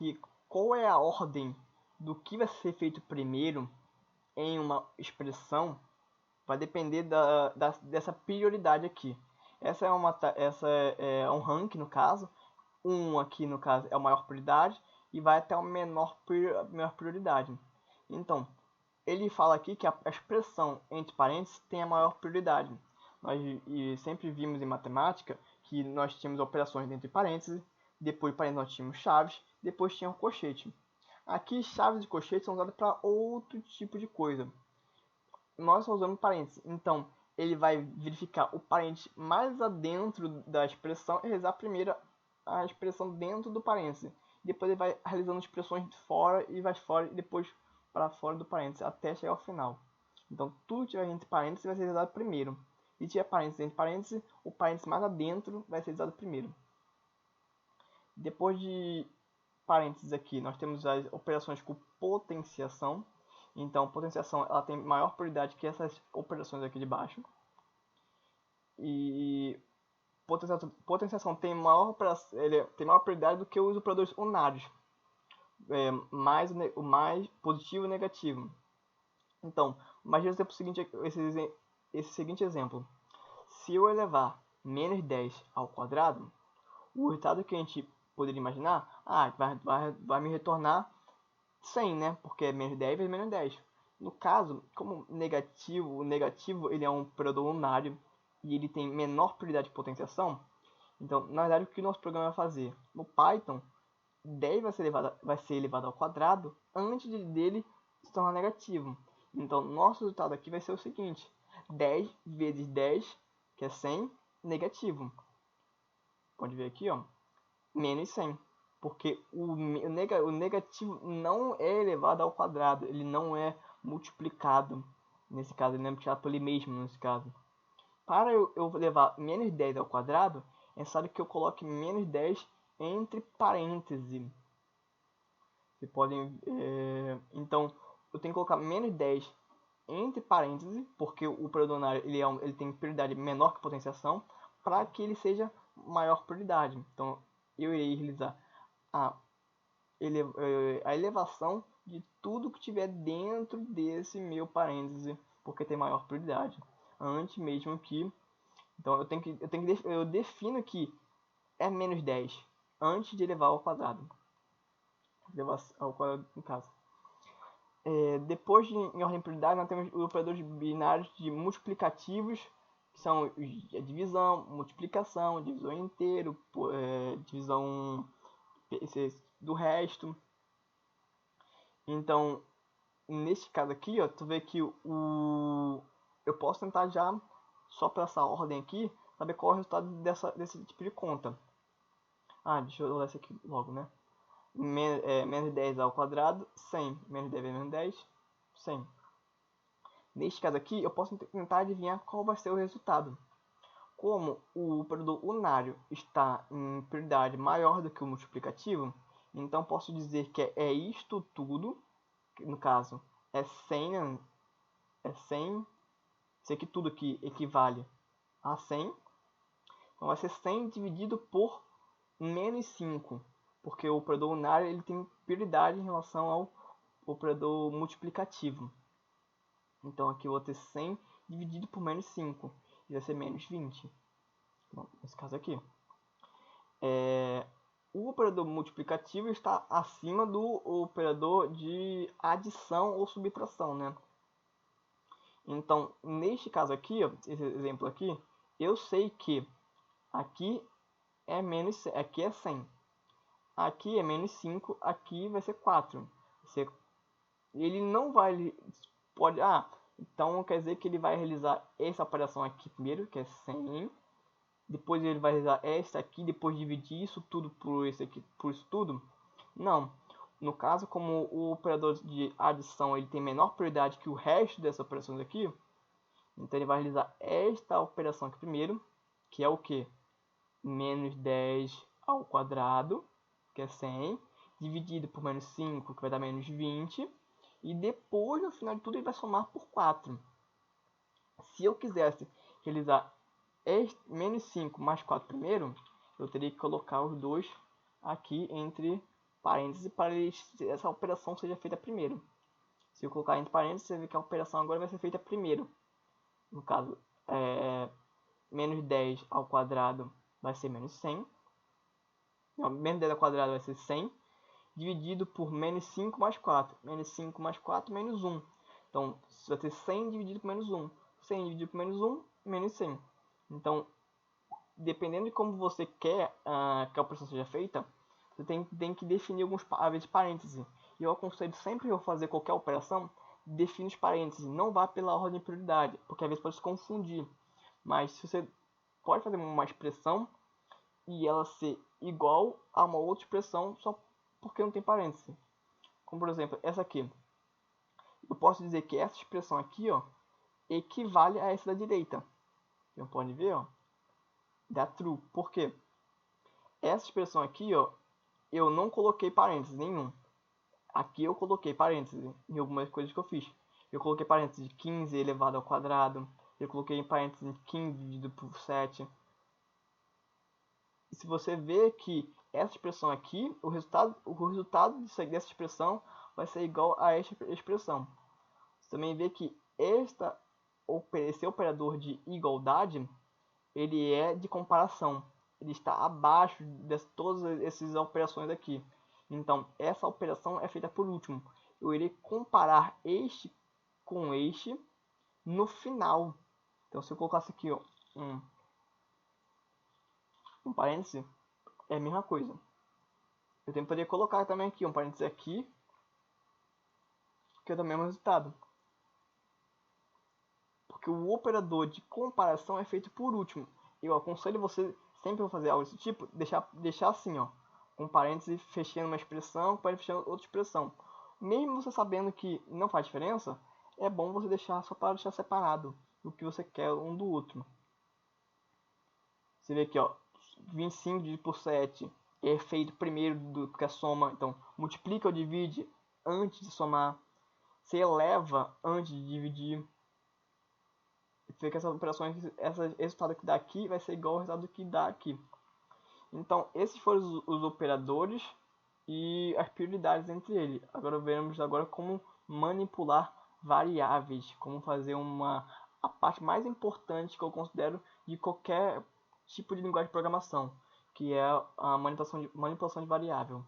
que qual é a ordem do que vai ser feito primeiro em uma expressão vai depender dessa prioridade aqui. Essa é um ranking no caso. Aqui no caso é a maior prioridade e vai até a menor prioridade. Então, ele fala aqui que a expressão entre parênteses tem a maior prioridade. Nós sempre vimos em matemática que nós tínhamos operações entre parênteses, depois de parênteses nós tínhamos chaves, depois tinha o colchete. Aqui chaves e colchetes são usadas para outro tipo de coisa. Nós só usamos parênteses, então ele vai verificar o parênteses mais adentro da expressão e realizar primeiro a expressão dentro do parênteses. Depois ele vai realizando expressões de fora e vai fora e depois para fora do parênteses até chegar ao final. Então tudo que tiver entre parênteses vai ser realizado primeiro. E se tiver parênteses entre parênteses, o parênteses mais adentro vai ser realizado primeiro. Depois de parênteses aqui, nós temos as operações com potenciação. Então, potenciação ela tem maior prioridade que essas operações aqui de baixo. E potenciação tem maior prioridade do que os operadores unários. O mais positivo e negativo. Então, imagine esse seguinte exemplo. Se eu elevar menos 10 ao quadrado, o resultado que a gente poderia imaginar, vai me retornar 100, né? Porque é menos 10 vezes menos 10. No caso, como o negativo ele é um operador unário e ele tem menor prioridade de potenciação, então, na verdade, o que o nosso programa vai fazer? No Python, 10 vai ser elevado ao quadrado antes dele se tornar negativo. Então, nosso resultado aqui vai ser o seguinte: 10 vezes 10, que é 100, negativo. Pode ver aqui, ó, menos 100. Porque o negativo não é elevado ao quadrado, ele não é multiplicado. Nesse caso, ele não é multiplicado por ele mesmo, nesse caso. Para eu levar menos 10 ao quadrado, é necessário que eu coloque menos 10 entre parênteses. Vocês podem... então, eu tenho que colocar menos 10 entre parênteses, porque o operador unário ele tem prioridade menor que potenciação, para que ele seja maior prioridade. Então, eu irei realizar a elevação de tudo que tiver dentro desse meu parêntese, porque tem maior prioridade, antes mesmo que... Então eu defino que é menos 10 antes de elevar ao quadrado. Elevar ao quadrado no caso. Depois em ordem de prioridade, nós temos os operadores binários de multiplicativos, que são a divisão, multiplicação, divisão inteiro, divisão do resto. Então, neste caso aqui, ó, tu vê que eu posso tentar já, só para essa ordem aqui, saber qual é o resultado desse tipo de conta. Deixa eu olhar isso aqui logo, né? Menos 10 ao quadrado, 100. Menos 10 vezes menos 10, 100. Neste caso aqui, eu posso tentar adivinhar qual vai ser o resultado. Como o operador unário está em prioridade maior do que o multiplicativo, então posso dizer que é isto tudo, que no caso é 100, né? É 100, isso aqui tudo aqui equivale a 100, então vai ser 100 dividido por menos 5, porque o operador unário ele tem prioridade em relação ao operador multiplicativo. Então aqui eu vou ter 100 dividido por menos 5, e vai ser menos 20. Bom, nesse caso aqui. O operador multiplicativo está acima do operador de adição ou subtração, né? Então, neste caso aqui, ó, esse exemplo aqui, eu sei que aqui é 100. Aqui é menos 5, aqui vai ser 4. Ele não vai... então quer dizer que ele vai realizar essa operação aqui primeiro, que é 100. Depois ele vai realizar esta aqui, depois dividir isso tudo por isso tudo. Não. No caso, como o operador de adição ele tem menor prioridade que o resto dessas operações aqui, então ele vai realizar esta operação aqui primeiro, que é o que? Menos 10 ao quadrado, que é 100, dividido por menos 5, que vai dar menos 20, e depois, no final de tudo, ele vai somar por 4. Se eu quisesse realizar menos 5 mais 4 primeiro, eu teria que colocar os dois aqui entre parênteses para essa operação seja feita primeiro. Se eu colocar entre parênteses, você vê que a operação agora vai ser feita primeiro. No caso, menos 10 ao quadrado vai ser menos 100. Não, menos 10 ao quadrado vai ser 100. Dividido por menos 5 mais 4. Menos 5 mais 4, menos 1. Então, vai ter 100 dividido por menos 1. 100 dividido por menos 1, menos 100. Então, dependendo de como você quer que a operação seja feita, você tem que definir alguns parênteses. E eu aconselho sempre que eu fazer qualquer operação, define os parênteses. Não vá pela ordem de prioridade, porque às vezes pode se confundir. Mas se você pode fazer uma expressão e ela ser igual a uma outra expressão só porque não tem parêntese. Como por exemplo, essa aqui. Eu posso dizer que essa expressão aqui, ó, equivale a essa da direita. Então pode ver, ó, dá true. Por quê? Essa expressão aqui, ó, eu não coloquei parênteses nenhum. Aqui eu coloquei parênteses em algumas coisas que eu fiz. Eu coloquei parênteses de 15 elevado ao quadrado. Eu coloquei parênteses de 15 dividido por 7. E se você vê que essa expressão aqui, o resultado dessa expressão vai ser igual a esta expressão. Você também vê que esse operador de igualdade, ele é de comparação. Ele está abaixo de todas essas operações aqui. Então, essa operação é feita por último. Eu irei comparar este com este no final. Então, se eu colocasse aqui ó, um parêntese, é a mesma coisa. Eu também poderia colocar também aqui um parêntese aqui, que é o mesmo resultado. Porque o operador de comparação é feito por último. Eu aconselho você, sempre fazer algo desse tipo, deixar assim, ó, com parênteses fechando uma expressão, parênteses fechando outra expressão. Mesmo você sabendo que não faz diferença, é bom você deixar só para deixar separado o que você quer um do outro. Você vê aqui, ó, 25 dividido por 7 é feito primeiro do que a soma, então multiplica ou divide antes de somar. Você eleva antes de dividir. Você vê que essas operações, esse resultado que dá aqui vai ser igual ao resultado que dá aqui. Então, esses foram os operadores e as prioridades entre eles. Agora veremos como manipular variáveis, como fazer a parte mais importante que eu considero de qualquer tipo de linguagem de programação, que é a manipulação de variável.